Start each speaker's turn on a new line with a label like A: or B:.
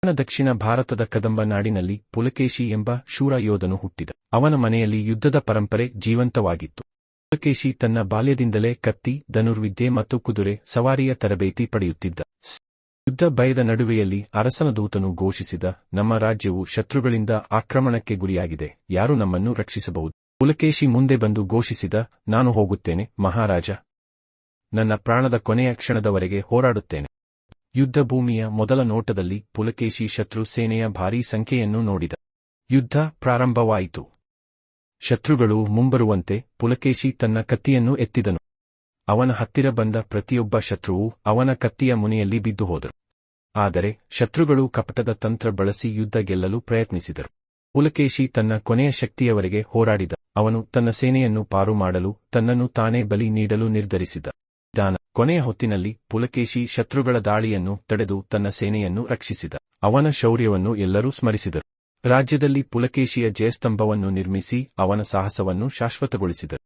A: ದಕ್ಷಿಣ ಭಾರತದ ಕದಂಬ ನಾಡಿನಲ್ಲಿ ಪುಲಕೇಶಿ ಎಂಬ ಶೂರ ಯೋಧನು ಹುಟ್ಟಿದ. ಅವನ ಮನೆಯಲ್ಲಿ ಯುದ್ಧದ ಪರಂಪರೆ ಜೀವಂತವಾಗಿತ್ತು. ಪುಲಕೇಶಿ ತನ್ನ ಬಾಲ್ಯದಿಂದಲೇ ಕತ್ತಿ, ಧನುರ್ವಿದ್ಯೆ ಮತ್ತು ಕುದುರೆ ಸವಾರಿಯ ತರಬೇತಿ ಪಡೆಯುತ್ತಿದ್ದ. ಯುದ್ಧ ಭಯದ ನಡುವೆಯಲ್ಲಿ ಅರಸನ ದೂತನು ಘೋಷಿಸಿದ, ನಮ್ಮ ರಾಜ್ಯವು ಶತ್ರುಗಳಿಂದ ಆಕ್ರಮಣಕ್ಕೆ ಗುರಿಯಾಗಿದೆ, ಯಾರು ನಮ್ಮನ್ನು ರಕ್ಷಿಸಬಹುದು? ಪುಲಕೇಶಿ ಮುಂದೆ ಬಂದು ಘೋಷಿಸಿದ, ನಾನು ಹೋಗುತ್ತೇನೆ ಮಹಾರಾಜ. ನನ್ನ ಪ್ರಾಣದ ಕೊನೆಯ ಕ್ಷಣದವರೆಗೆ ಹೋರಾಡುತ್ತೇನೆ. ಯುದ್ಧಭೂಮಿಯ ಮೊದಲ ನೋಟದಲ್ಲಿ ಪುಲಕೇಶಿ ಶತ್ರು ಸೇನೆಯ ಭಾರೀ ಸಂಖ್ಯೆಯನ್ನು ನೋಡಿದ. ಯುದ್ಧ ಪ್ರಾರಂಭವಾಯಿತು. ಶತ್ರುಗಳು ಮುಂಬರುವಂತೆ ಪುಲಕೇಶಿ ತನ್ನ ಕತ್ತಿಯನ್ನು ಎತ್ತಿದನು. ಅವನ ಹತ್ತಿರ ಬಂದ ಪ್ರತಿಯೊಬ್ಬ ಶತ್ರುವು ಅವನ ಕತ್ತಿಯ ಮುನೆಯಲ್ಲಿ ಬಿದ್ದು ಹೋದರು. ಆದರೆ ಶತ್ರುಗಳು ಕಪಟದ ತಂತ್ರ ಬಳಸಿ ಯುದ್ಧ ಗೆಲ್ಲಲು ಪ್ರಯತ್ನಿಸಿದರು. ಪುಲಕೇಶಿ ತನ್ನ ಕೊನೆಯ ಶಕ್ತಿಯವರೆಗೆ ಹೋರಾಡಿದ. ಅವನು ತನ್ನ ಸೇನೆಯನ್ನು ಪಾರು ಮಾಡಲು ತನ್ನನ್ನು ತಾನೇ ಬಲಿ ನೀಡಲು ನಿರ್ಧರಿಸಿದ. ಕೊನೆಯ ಹೊತ್ತಿನಲ್ಲಿ ಪುಲಕೇಶಿ ಶತ್ರುಗಳ ದಾಳಿಯನ್ನು ತಡೆದು ತನ್ನ ಸೇನೆಯನ್ನು ರಕ್ಷಿಸಿದ. ಅವನ ಶೌರ್ಯವನ್ನು ಎಲ್ಲರೂ ಸ್ಮರಿಸಿದರು. ರಾಜ್ಯದಲ್ಲಿ ಪುಲಕೇಶಿಯ ಜಯಸ್ತಂಭವನ್ನು ನಿರ್ಮಿಸಿ ಅವನ ಸಾಹಸವನ್ನು ಶಾಶ್ವತಗೊಳಿಸಿದರು.